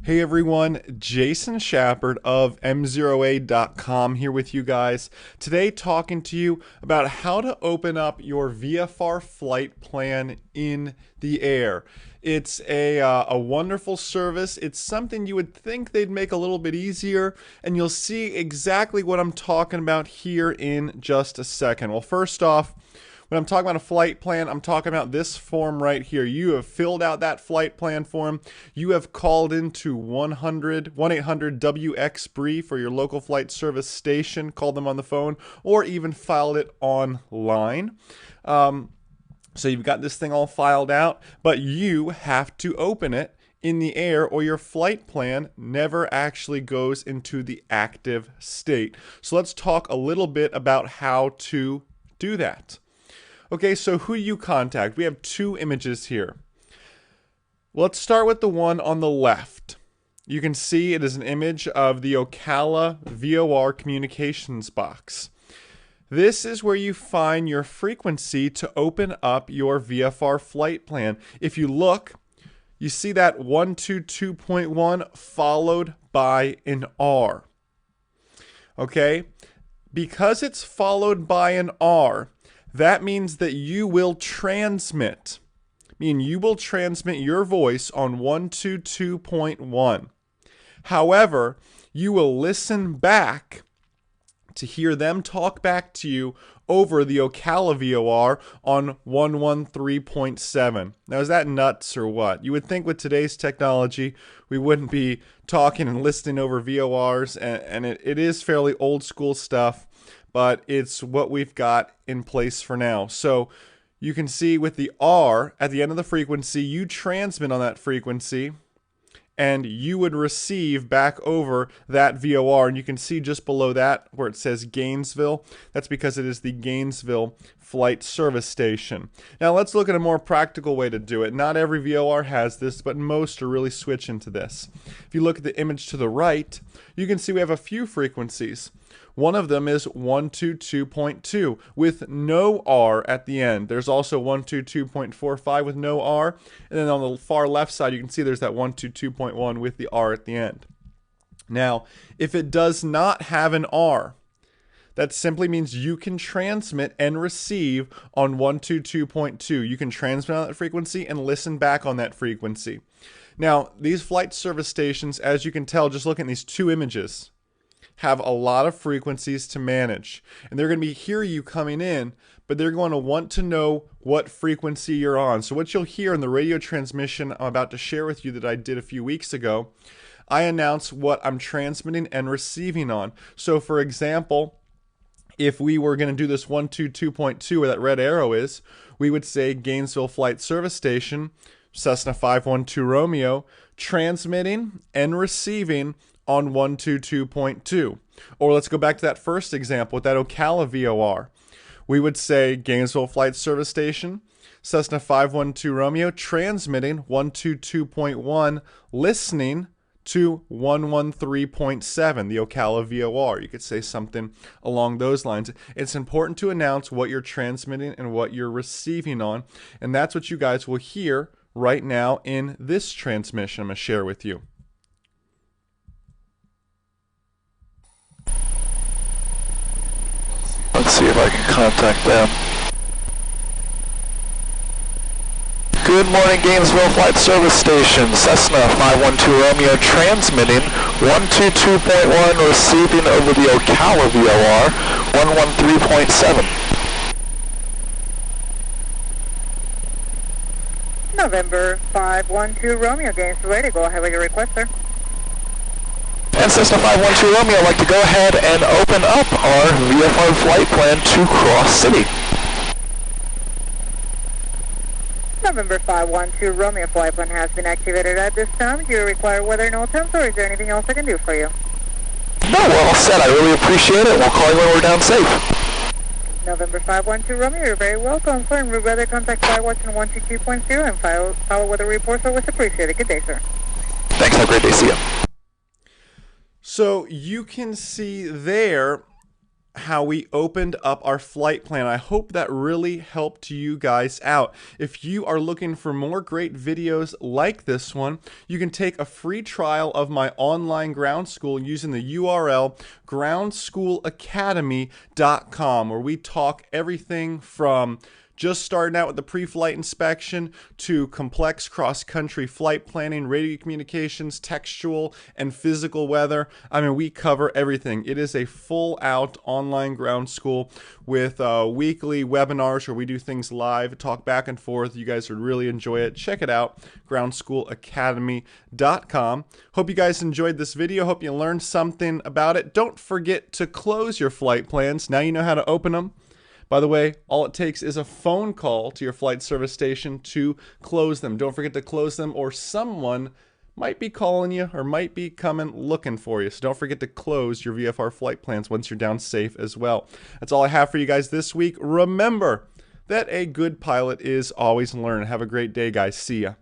Hey everyone, Jason Shepard of M0A.com here with you guys. Today talking to you about how to open up your VFR flight plan in the air. It's a wonderful service. It's something you would think they'd make a little bit easier, and you'll see exactly what I'm talking about here in just a second. Well, first off, when I'm talking about a flight plan, I'm talking about this form right here. You have filled out that flight plan form. You have called into 1-800-WX-BRIEF for your local flight service station, called them on the phone, or even filed it online. So you've got this thing all filed out, but you have to open it in the air or your flight plan never actually goes into the active state. So let's talk a little bit about how to do that. Okay, so who do you contact? We have two images here. Let's start with the one on the left. You can see it is an image of the Ocala VOR communications box. This is where you find your frequency to open up your VFR flight plan. If you look, you see that 122.1 followed by an R. Okay? Because it's followed by an R, that means that you will transmit. You will transmit your voice on 122.1. However, you will listen back to hear them talk back to you over the Ocala VOR on 113.7. Now, is that nuts or what? You would think with today's technology, we wouldn't be talking and listening over VORs, and it is fairly old school stuff, but it's what we've got in place for now. So you can see with the R at the end of the frequency, you transmit on that frequency, and you would receive back over that VOR. And you can see just below that where it says Gainesville. That's because it is the Gainesville Flight Service Station. Now let's look at a more practical way to do it. Not every VOR has this, but most are really switching to this. If you look at the image to the right, you can see we have a few frequencies. One of them is 122.2 with no R at the end. There's also 122.45 with no R. And then on the far left side, you can see there's that 122.1 with the R at the end. Now, if it does not have an R, that simply means you can transmit and receive on 122.2. You can transmit on that frequency and listen back on that frequency. Now, these flight service stations, as you can tell, just looking at these two images, have a lot of frequencies to manage. And they're going to hear you coming in, but they're going to want to know what frequency you're on. So what you'll hear in the radio transmission I'm about to share with you that I did a few weeks ago, I announce what I'm transmitting and receiving on. So for example, if we were going to do this 122.2 where that red arrow is, we would say Gainesville Flight Service Station, Cessna 512 Romeo, transmitting and receiving on 122.2. Or let's go back to that first example with that Ocala VOR. We would say Gainesville Flight Service Station, Cessna 512 Romeo, transmitting 122.1, listening to 113.7, the Ocala VOR. You could say something along those lines. It's important to announce what you're transmitting and what you're receiving on, and that's what you guys will hear right now in this transmission I'm going to share with you. Let's see if I can contact them. Good morning, Gainesville Flight Service Station, Cessna 512 Romeo, transmitting 122.1, receiving over the Ocala VOR, 113.7. November 512 Romeo, Gainesville Radio. Go ahead with your request, sir. And Cessna 512 Romeo, I'd like to go ahead and open up our VFR flight plan to Cross City. November 512 Romeo, flight plan has been activated at this time. Do you require weather and temps, or is there anything else I can do for you? No, we're all set. I really appreciate it. We'll call you when we're down safe. November 512 Romeo, you're very welcome. For en route weather, contact Firewatch on 122.0 and follow weather reports. Always appreciated. Good day, sir. Thanks. Have a great day. See you. So you can see there how we opened up our flight plan. I hope that really helped you guys out. If you are looking for more great videos like this one, you can take a free trial of my online ground school using the URL groundschoolacademy.com, where we talk everything from just starting out with the pre-flight inspection to complex cross-country flight planning, radio communications, textual and physical weather. I mean, we cover everything. It is a full-out online ground school with weekly webinars where we do things live, talk back and forth. You guys would really enjoy it. Check it out, groundschoolacademy.com. Hope you guys enjoyed this video. Hope you learned something about it. Don't forget to close your flight plans. Now you know how to open them. By the way, all it takes is a phone call to your flight service station to close them. Don't forget to close them, or someone might be calling you or might be coming looking for you. So don't forget to close your VFR flight plans once you're down safe as well. That's all I have for you guys this week. Remember that a good pilot is always learning. Have a great day, guys. See ya.